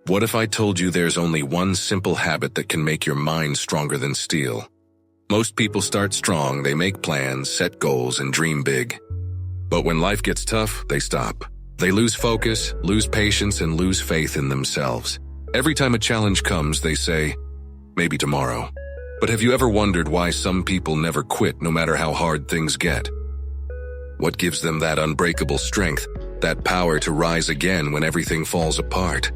What if I told you there's only one simple habit that can make your mind stronger than steel? Most people start strong, they make plans, set goals, and dream big. But when life gets tough, they stop. They lose focus, lose patience, and lose faith in themselves. Every time a challenge comes, they say, maybe tomorrow. But have you ever wondered why some people never quit no matter how hard things get? What gives them that unbreakable strength, that power to rise again when everything falls apart?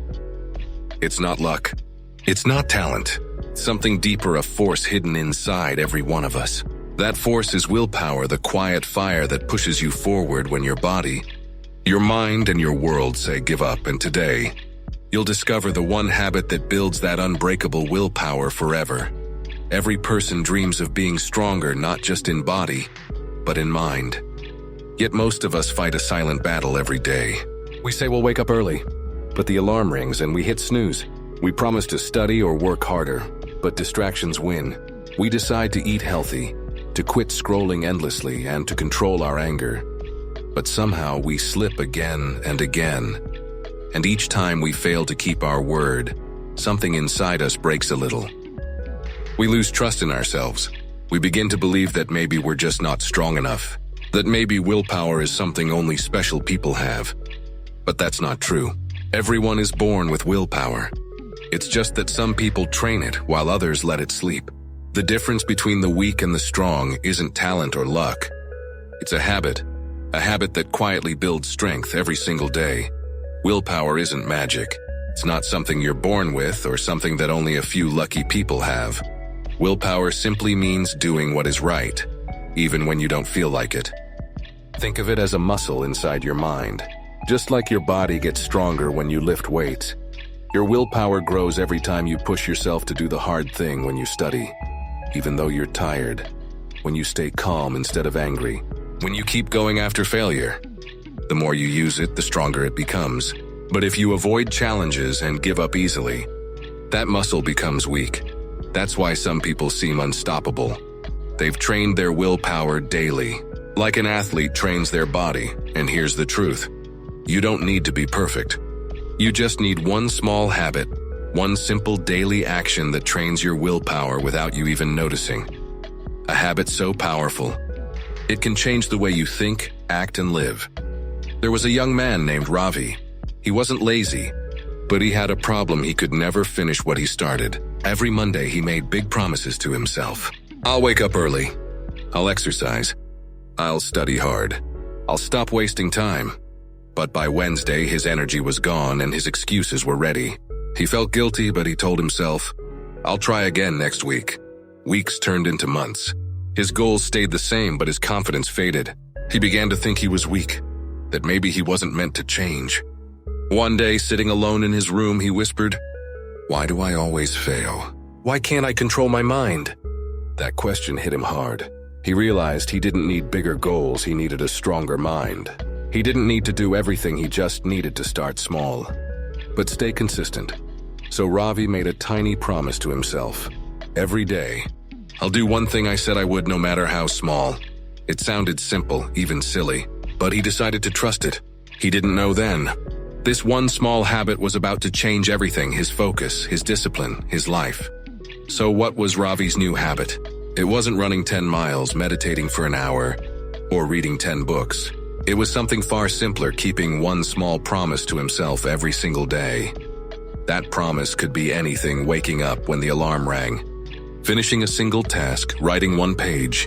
It's not luck. It's not talent. It's something deeper, a force hidden inside every one of us. That force is willpower, the quiet fire that pushes you forward when your body, your mind, and your world say give up. And today, you'll discover the one habit that builds that unbreakable willpower forever. Every person dreams of being stronger, not just in body, but in mind. Yet most of us fight a silent battle every day. We say we'll wake up early, but the alarm rings and we hit snooze. We promise to study or work harder, but distractions win. We decide to eat healthy, to quit scrolling endlessly, and to control our anger. But somehow we slip again and again. And each time we fail to keep our word, something inside us breaks a little. We lose trust in ourselves. We begin to believe that maybe we're just not strong enough, that maybe willpower is something only special people have. But that's not true. Everyone is born with willpower. It's just that some people train it while others let it sleep. The difference between the weak and the strong isn't talent or luck. It's a habit that quietly builds strength every single day. Willpower isn't magic. It's not something you're born with or something that only a few lucky people have. Willpower simply means doing what is right, even when you don't feel like it. Think of it as a muscle inside your mind. Just like your body gets stronger when you lift weights, your willpower grows every time you push yourself to do the hard thing when you study, even though you're tired, when you stay calm instead of angry, when you keep going after failure. The more you use it, the stronger it becomes. But if you avoid challenges and give up easily, that muscle becomes weak. That's why some people seem unstoppable. They've trained their willpower daily, like an athlete trains their body. And here's the truth. You don't need to be perfect. You just need one small habit, one simple daily action that trains your willpower without you even noticing. A habit so powerful, it can change the way you think, act, and live. There was a young man named Ravi. He wasn't lazy, but he had a problem. He could never finish what he started. Every Monday, he made big promises to himself. I'll wake up early. I'll exercise. I'll study hard. I'll stop wasting time. But by Wednesday, his energy was gone and his excuses were ready. He felt guilty, but he told himself, I'll try again next week. Weeks turned into months. His goals stayed the same, but his confidence faded. He began to think he was weak, that maybe he wasn't meant to change. One day, sitting alone in his room, he whispered, why do I always fail? Why can't I control my mind? That question hit him hard. He realized he didn't need bigger goals, he needed a stronger mind. He didn't need to do everything, he just needed to start small. But stay consistent. So Ravi made a tiny promise to himself. Every day, I'll do one thing I said I would, no matter how small. It sounded simple, even silly, but he decided to trust it. He didn't know then. This one small habit was about to change everything, his focus, his discipline, his life. So what was Ravi's new habit? It wasn't running 10 miles, meditating for an hour, or reading 10 books. It was something far simpler, keeping one small promise to himself every single day. That promise could be anything: waking up when the alarm rang, finishing a single task, writing one page,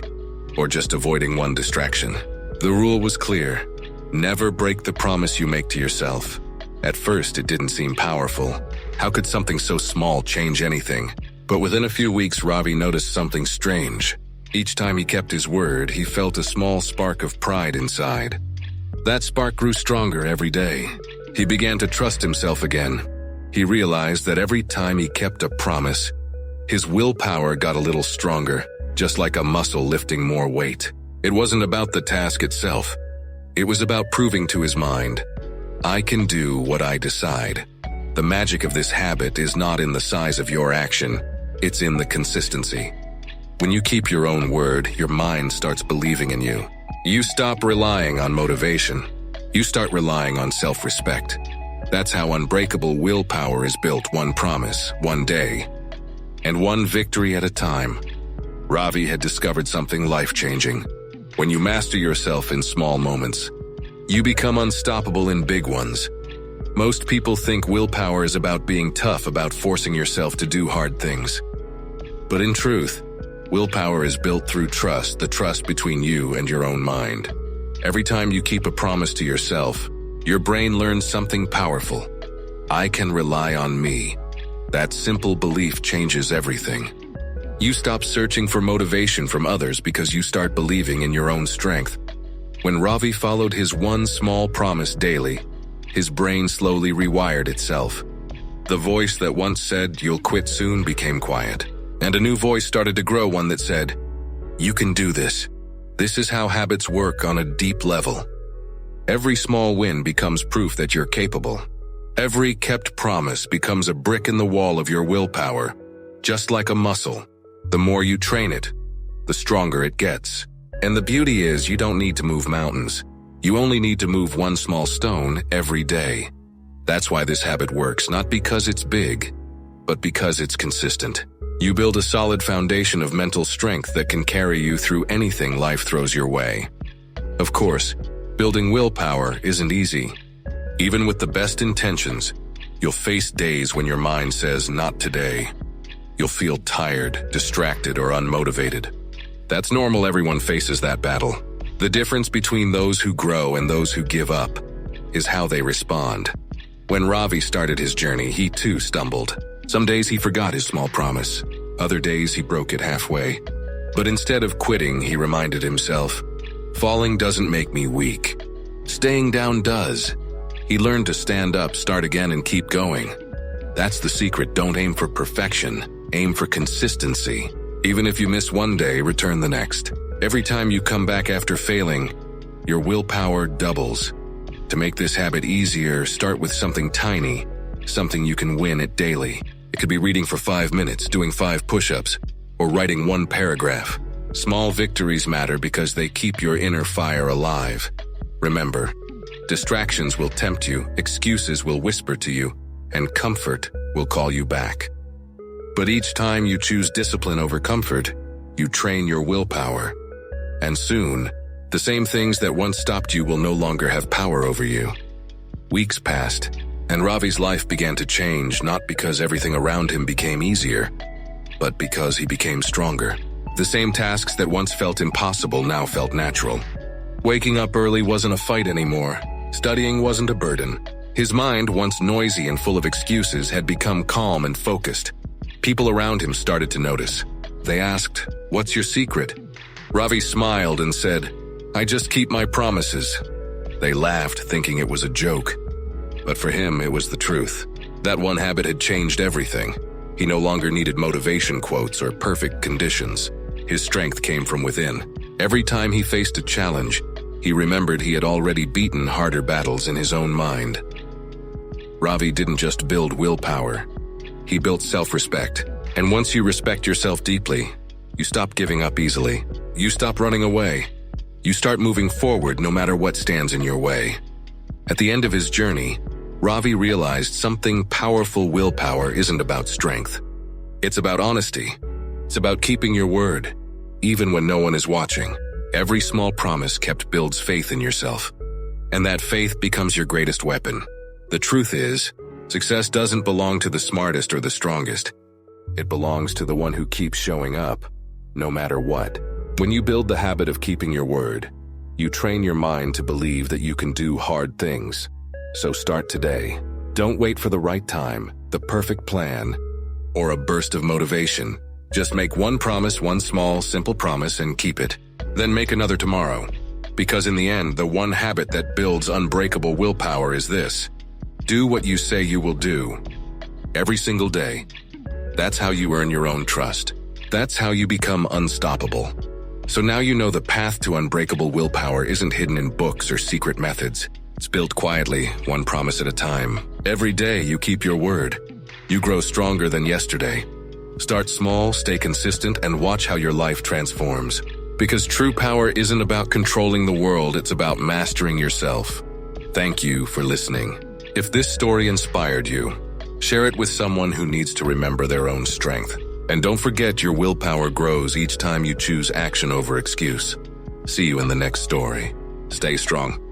or just avoiding one distraction. The rule was clear: never break the promise you make to yourself. At first, it didn't seem powerful. How could something so small change anything? But within a few weeks, Ravi noticed something strange. Each time he kept his word, he felt a small spark of pride inside. That spark grew stronger every day. He began to trust himself again. He realized that every time he kept a promise, his willpower got a little stronger, just like a muscle lifting more weight. It wasn't about the task itself. It was about proving to his mind, I can do what I decide. The magic of this habit is not in the size of your action, it's in the consistency. When you keep your own word, your mind starts believing in you. You stop relying on motivation. You start relying on self-respect. That's how unbreakable willpower is built: one promise, one day, and one victory at a time. Ravi had discovered something life-changing. When you master yourself in small moments, you become unstoppable in big ones. Most people think willpower is about being tough, about forcing yourself to do hard things. But in truth, willpower is built through trust, the trust between you and your own mind. Every time you keep a promise to yourself, your brain learns something powerful. I can rely on me. That simple belief changes everything. You stop searching for motivation from others because you start believing in your own strength. When Ravi followed his one small promise daily, his brain slowly rewired itself. The voice that once said, "You'll quit soon," became quiet. And a new voice started to grow, one that said, "You can do this." This is how habits work on a deep level. Every small win becomes proof that you're capable. Every kept promise becomes a brick in the wall of your willpower. Just like a muscle, the more you train it, the stronger it gets. And the beauty is, you don't need to move mountains. You only need to move one small stone every day. That's why this habit works, not because it's big, but because it's consistent. You build a solid foundation of mental strength that can carry you through anything life throws your way. Of course, building willpower isn't easy. Even with the best intentions, you'll face days when your mind says, "Not today." You'll feel tired, distracted, or unmotivated. That's normal, everyone faces that battle. The difference between those who grow and those who give up is how they respond. When Ravi started his journey, he too stumbled. Some days he forgot his small promise. Other days he broke it halfway. But instead of quitting, he reminded himself, "Falling doesn't make me weak. Staying down does." He learned to stand up, start again, and keep going. That's the secret. Don't aim for perfection. Aim for consistency. Even if you miss one day, return the next. Every time you come back after failing, your willpower doubles. To make this habit easier, start with something tiny, something you can win at daily. It could be reading for 5 minutes, doing 5 push-ups, or writing 1 paragraph. Small victories matter because they keep your inner fire alive. Remember, distractions will tempt you, excuses will whisper to you, and comfort will call you back. But each time you choose discipline over comfort, you train your willpower. And soon, the same things that once stopped you will no longer have power over you. Weeks passed, and Ravi's life began to change, not because everything around him became easier, but because he became stronger. The same tasks that once felt impossible now felt natural. Waking up early wasn't a fight anymore. Studying wasn't a burden. His mind, once noisy and full of excuses, had become calm and focused. People around him started to notice. They asked, "What's your secret?" Ravi smiled and said, "I just keep my promises." They laughed, thinking it was a joke. But for him, it was the truth. That one habit had changed everything. He no longer needed motivation quotes or perfect conditions. His strength came from within. Every time he faced a challenge, he remembered he had already beaten harder battles in his own mind. Ravi didn't just build willpower. He built self-respect. And once you respect yourself deeply, you stop giving up easily. You stop running away. You start moving forward no matter what stands in your way. At the end of his journey, Ravi realized something powerful. Willpower isn't about strength. It's about honesty. It's about keeping your word, even when no one is watching. Every small promise kept builds faith in yourself. And that faith becomes your greatest weapon. The truth is, success doesn't belong to the smartest or the strongest. It belongs to the one who keeps showing up, no matter what. When you build the habit of keeping your word, you train your mind to believe that you can do hard things. So start today. Don't wait for the right time, the perfect plan, or a burst of motivation. Just make one promise, one small, simple promise, and keep it. Then make another tomorrow. Because in the end, the one habit that builds unbreakable willpower is this: do what you say you will do. Every single day. That's how you earn your own trust. That's how you become unstoppable. So now you know the path to unbreakable willpower isn't hidden in books or secret methods. It's built quietly, one promise at a time. Every day you keep your word. You grow stronger than yesterday. Start small, stay consistent, and watch how your life transforms. Because true power isn't about controlling the world, it's about mastering yourself. Thank you for listening. If this story inspired you, share it with someone who needs to remember their own strength. And don't forget, your willpower grows each time you choose action over excuse. See you in the next story. Stay strong.